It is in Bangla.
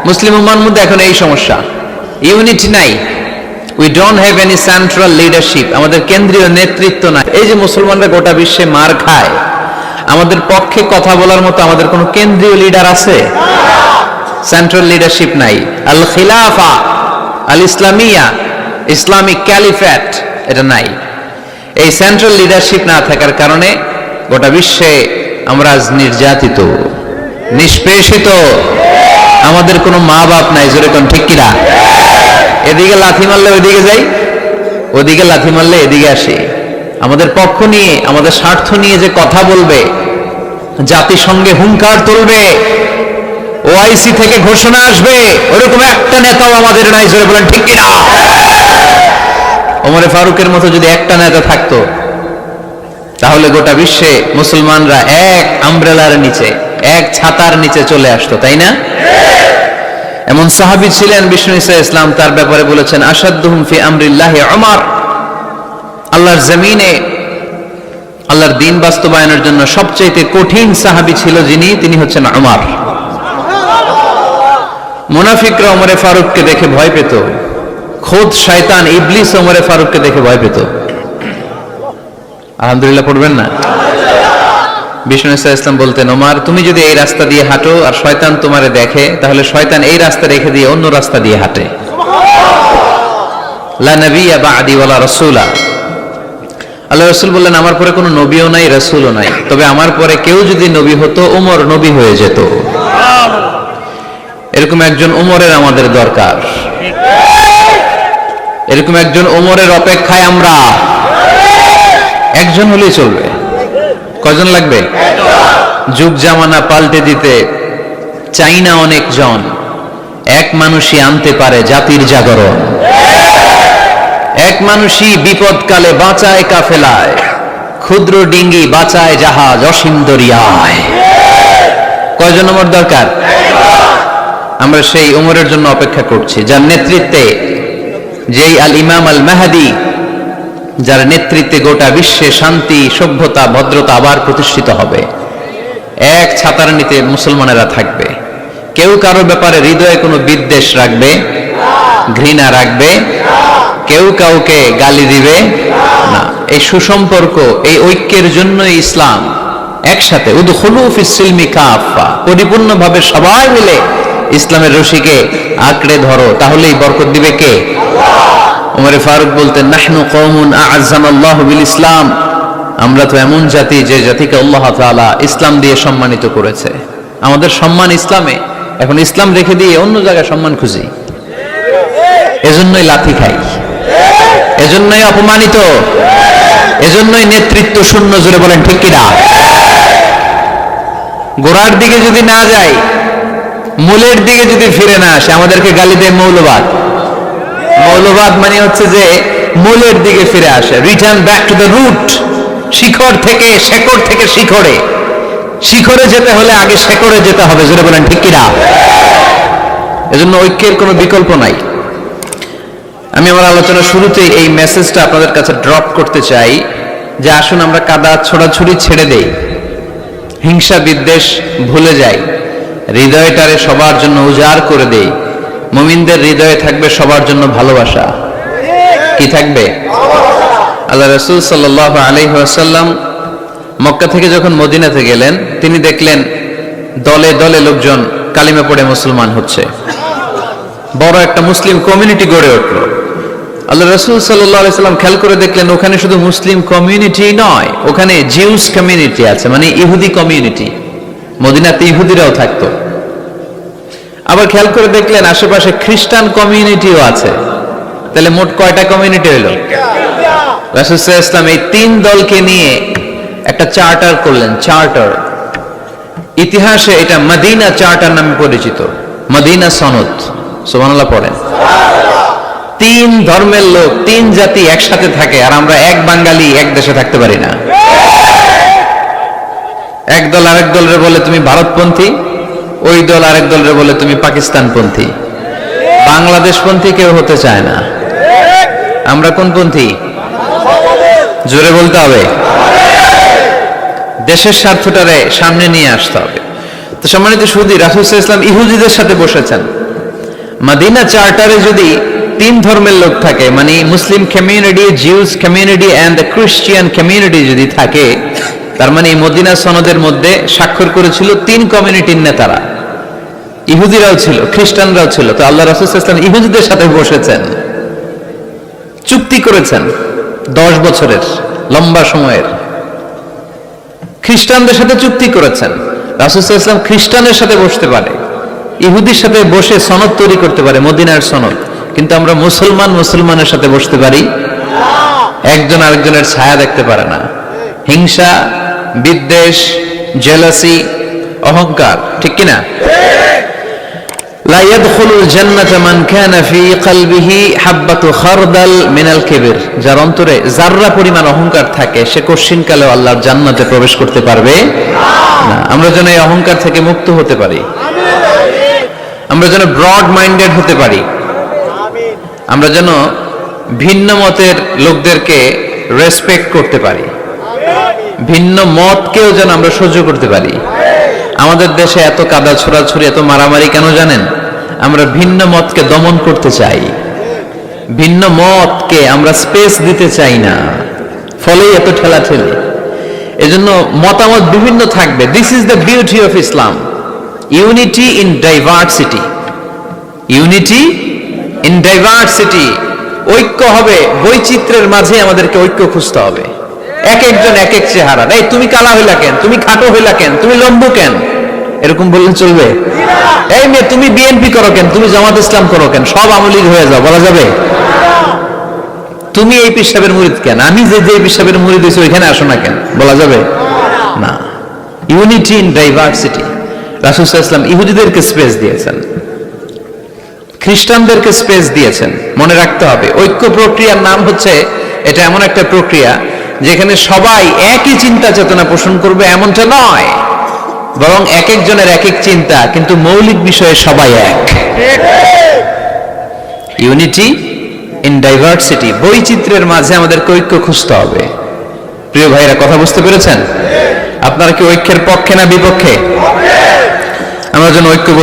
মুসলিম উম্মার মধ্যে এখন এই সমস্যা, ইউনিটি নাই। We don't have any central leadership, আমাদের কেন্দ্রীয় নেতৃত্ব নাই। এই যে মুসলমানরা গোটা বিশ্বে মার খায়, আমাদের পক্ষে কথা বলার মতো আমাদের কোনো কেন্দ্রীয় লিডার আছে? সেন্ট্রাল লিডারশিপ নাই। আল খিলাফা আল ইসলামিয়া, ইসলামিক ক্যালিফেট, এটা নাই। এই সেন্ট্রাল লিডারশিপ না থাকার কারণে গোটা বিশ্বে আমরা আজ নির্যাতিত, নিষ্পেষিত। আমাদের কোনো মা বাপ নাই, জোরে কোন ঠিক কিনা? এদিকে লাথি মারলে ওইদিকে যাই, ওদিকে লাথি মারলে এদিকে আসি। আমাদের পক্ষ নিয়ে, আমাদের স্বার্থ নিয়ে যে কথা বলবে, জাতিসংঘে হুঙ্কার তুলবে, ওআইসি থেকে ঘোষণা আসবে, ওরকম একটা নেতাও আমাদের নাই, জোরে বলেন ঠিক কিনা? ওমরে ফারুকের মতো যদি একটা নেতা থাকতো, তাহলে গোটা বিশ্বে মুসলমানরা এক আমব্রেলার নিচে, এক ছাতার নিচে চলে আসতো, তাই না? এমন সাহাবী ছিলেন বিষ্ণু ইসা ইসলাম তার ব্যাপারে বলেছেন, আসাদুহুম ফি আমরিল্লাহি উমর। আল্লাহর জমিনে আল্লাহর দ্বীন বাস্তবায়নের জন্য সবচেয়ে কঠিন সাহাবী ছিল যিনি, তিনি হচ্ছেন উমর। মুনাফিকরা ওমরে ফারুককে দেখে ভয় পেত, খোদ শয়তান ইবলিস ওমরে ফারুককে দেখে ভয় পেত। আলহামদুলিল্লাহ পড়বেন না? বিষ্ণু ইসলাম বলতেন, ওমর তুমি যদি এই রাস্তা দিয়ে হাঁটো আর শয়তান তোমারে দেখে, তাহলে শয়তান এই রাস্তা রেখে দিয়ে অন্য রাস্তা দিয়ে হাঁটে। লা নবিয়্যা বা'দি ওয়ালা রাসূলা। আল্লাহ রাসূল বললেন, আমার পরে কোনো নবীও নাই, রাসূলও নাই, তবে আমার পরে কেউ যদি নবী হতো, ওমর নবী হয়ে যেত। এরকম একজন ওমরের আমাদের দরকার। এরকম একজন ওমরের অপেক্ষায় আমরা। একজন হলেই চলবে। কয়জন লাগবে? যুগ জামানা পাল্টে দিতে চাই না অনেক জন, এক মানুষই আনতে পারে জাতির জাগরণ। এক মানুষই বিপদকালে বাঁচায় কাফেলায়, ক্ষুদ্র ডিঙ্গি বাঁচায় জাহাজ অসীম দরিয়ায়। কয়জন ওমর দরকার? আমরা সেই ওমরের জন্য অপেক্ষা করছি, যার নেতৃত্বে, যেই আল ইমাম আল মাহদি, যার নেতৃত্বে গোটা বিশ্বে শান্তি, সভ্যতা, ভদ্রতা আবার প্রতিষ্ঠিত হবে। এক ছাতার নিচে মুসলমানেরা থাকবে। কেউ কারো ব্যাপারে হৃদয়ে কোনো বিদ্বেষ রাখবে, ঘৃণা রাখবে, কেউ কাউকে গালি দিবে না। এই সুসম্পর্ক, এই ঐক্যের জন্যই ইসলাম একসাথে উদখুলু ফিস সিলমি কাফা, পরিপূর্ণভাবে সবাই মিলে ইসলামের রশিকে আঁকড়ে ধরো, তাহলেই বরকত দিবে কে? ওমরে ফারুক বলতেন, নাহনু কওমুন আ'আজ্জানাল্লাহু বিল ইসলাম, আমরা তো এমন জাতি যে জাতিকে আল্লাহ তাআলা ইসলাম দিয়ে সম্মানিত করেছে। আমাদের সম্মান ইসলামে, এখন ইসলাম রেখে দিয়ে অন্য জায়গায় সম্মান খুঁজি, এজন্যই লাথি খাই, এজন্যই অপমানিত, এজন্যই নেতৃত্ব শূন্য, জোরে বলেন ঠিক কিনা? গোড়ার দিকে যদি না যাই, মূলের দিকে যদি ফিরে না আসে, আমাদেরকে গালি দেয় মৌলবাদ। মৌলবাদ মানে হচ্ছে যে মূলের দিকে ফিরে আসে, return back to the root. শিখর থেকে, শেকড় থেকে শিখরে, শিখরে যেতে হলে আগে শেকড়ে যেতে হবে, জোরে বলেন ঠিক কিনা? এজন্য ঐক্যের কোনো বিকল্প নাই। আমি আমার আলোচনার শুরুতেই এই মেসেজটা আপনাদের কাছে ড্রপ করতে চাই যে আসুন আমরা কাদা ছোড়াছুড়ি ছেড়ে দেই, হিংসা বিদ্বেষ ভুলে যাই, হৃদয়টারে সবার জন্য উজাড় করে দেই। মুমিনদের হৃদয়ে থাকবে সবার জন্য ভালোবাসা। কি থাকবে? আল্লাহ রাসূল সাল্লাল্লাহু আলাইহি ওয়াসাল্লাম মক্কা থেকে যখন মদিনাতে গেলেন, তিনি দেখলেন দলে দলে লোকজন কালিমা পড়ে মুসলমান হচ্ছে, বড় একটা মুসলিম কমিউনিটি গড়ে উঠল। আল্লাহ রাসূল সাল্লাল্লাহু আলাইহি ওয়াসাল্লাম খেয়াল করে দেখলেন ওখানে শুধু মুসলিম কমিউনিটি নয়, ওখানে জিউস কমিউনিটি আছে, মানে ইহুদি কমিউনিটি। মদিনাতে ইহুদিরাও থাকতো। আবার খেয়াল করে দেখলেন আশেপাশে খ্রিস্টান কমিউনিটিও আছে। তাহলে মোট কয়টা কমিউনিটি হলো? রাসূল সাল্লাল্লাহু আলাইহি ওয়াসাল্লাম এই তিন দলকে নিয়ে একটা চার্টার করলেন। চার্টার, ইতিহাসে এটা মদিনা চার্টার নামে পরিচিত, মদিনা সনদ। সুবহানাল্লাহ পড়েন। তিন ধর্মের লোক, তিন জাতি একসাথে থাকে, আর আমরা এক বাঙালি এক দেশে থাকতে পারি না। এক দল আরেক দলরে বলে তুমি ভারতপন্থী, ওই দল আরেক দলরে বলে তুমি পাকিস্তানপন্থী। বাংলাদেশপন্থী কেউ হতে চায় না। আমরা কোন পন্থী? জোরে বলতে হবে। দেশের স্বার্থটারে সামনে নিয়ে আসতে হবে। তো সম্মানিত সুধী, রাসূল সাল্লাল্লাহু আলাইহি ওয়াসাল্লাম ইহুদিদের সাথে বসেছেন, মদিনা চার্টারে যদি তিন ধর্মের লোক থাকে, মানে Muslim community, Jews community and the Christian community যদি থাকে, তার মানে মদিনা সনদের মধ্যে স্বাক্ষর করেছিল তিন কমিউনিটির নেতারা। ইহুদিরাও ছিল, খ্রিস্টানরাও ছিল। তো আল্লাহ রাসূল সাল্লাল্লাহু আলাইহি ওয়াসাল্লাম ইহুদিদের সাথে বসেছেন, চুক্তি করেছেন 10 বছরের লম্বা সময়ের। খ্রিস্টানদের সাথে চুক্তি করেছেন, রাসূল সাল্লাল্লাহু আলাইহি ওয়াসাল্লাম খ্রিস্টানের সাথে বসতে পারে, ইহুদির সাথে বসে সনদ তৈরি করতে পারে, মদিনার সনদ। কিন্তু আমরা মুসলমানের সাথে বসতে পারি, একজন আরেকজনের ছায়া দেখতে পারে না। হিংসা, বিদ্বেষ, জেলাসি, অহংকার, ঠিক কিনা? লা ইয়াদখুলুল জান্নাতা মান কানা ফি কলবিহি হাববাতু খারদাল মিনাল কিবর, যার অন্তরে যাররা পরিমাণ অহংকার থাকে সে কোশ্চিনকালেও আল্লাহর জান্নাতে প্রবেশ করতে পারবে না। আমরা যেন এই অহংকার থেকে মুক্ত হতে পারি, আমরা যেন ব্রড মাইন্ডেড হতে পারি, আমরা যেন ভিন্ন মতের লোকদেরকে রেসপেক্ট করতে পারি, ভিন্ন মতকেও যেন আমরা সহ্য করতে পারি। আমাদের দেশে এত কাদা ছোড়াছুড়ি, এত মারামারি কেন জানেন? আমরা ভিন্ন মতকে দমন করতে চাই, ভিন্ন মতকে আমরা স্পেস দিতে চাই না, ফলেই এত ঠেলাঠেলি। এজন্য মতামত বিভিন্ন থাকবে। This is the beauty of Islam, unity in diversity, unity in diversity. ঐক্য হবে বৈচিত্র্যের মাঝে, আমাদেরকে ঐক্য খুঁজতে হবে। এক একজন এক এক চেহারা। এই তুমি কালা হইলা কেন, তুমি খাটো হইলা কেন, তুমি লম্বু কেন, এরকম বললে চলবে? এই মেয়ে তুমি বিএনপি করো কেন, তুমি জামাত ইসলাম করো কেন, সব আওয়ামী লীগ হয়ে যাও, বলা যাবে? তুমি এই পীর সাহেবের মুরিদ কেন, আমি যে পীর সাহেবের মুরিদ হইছি ওইখানে আসো না কেন, বলা যাবে না। Unity in diversity. রাসূল সাল্লাল্লাহু আলাইহি ওয়াসাল্লাম ইহুদিদেরকে স্পেস দিয়েছেন, খ্রিস্টানদেরকে স্পেস দিয়েছেন। মনে রাখতে হবে, ঐক্য প্রক্রিয়ার নাম হচ্ছে, এটা এমন একটা প্রক্রিয়া যেখানে সবাই একই চিন্তা চেতনা পোষণ করবে এমনটা নয়, বরং এক একজনের এক এক চিন্তা, কিন্তু মৌলিক বিষয়ে সবাই এক। ইউনিটি ইন ডাইভার্সিটি, বৈচিত্র্যের মাঝে আমাদের ঐক্য খুঁজতে হবে। প্রিয় ভাইরা, কথা বুঝতে পেরেছেন? আপনারা কি ঐক্যের পক্ষে না বিপক্ষে? আমরা যেন ঐক্যবদ্ধ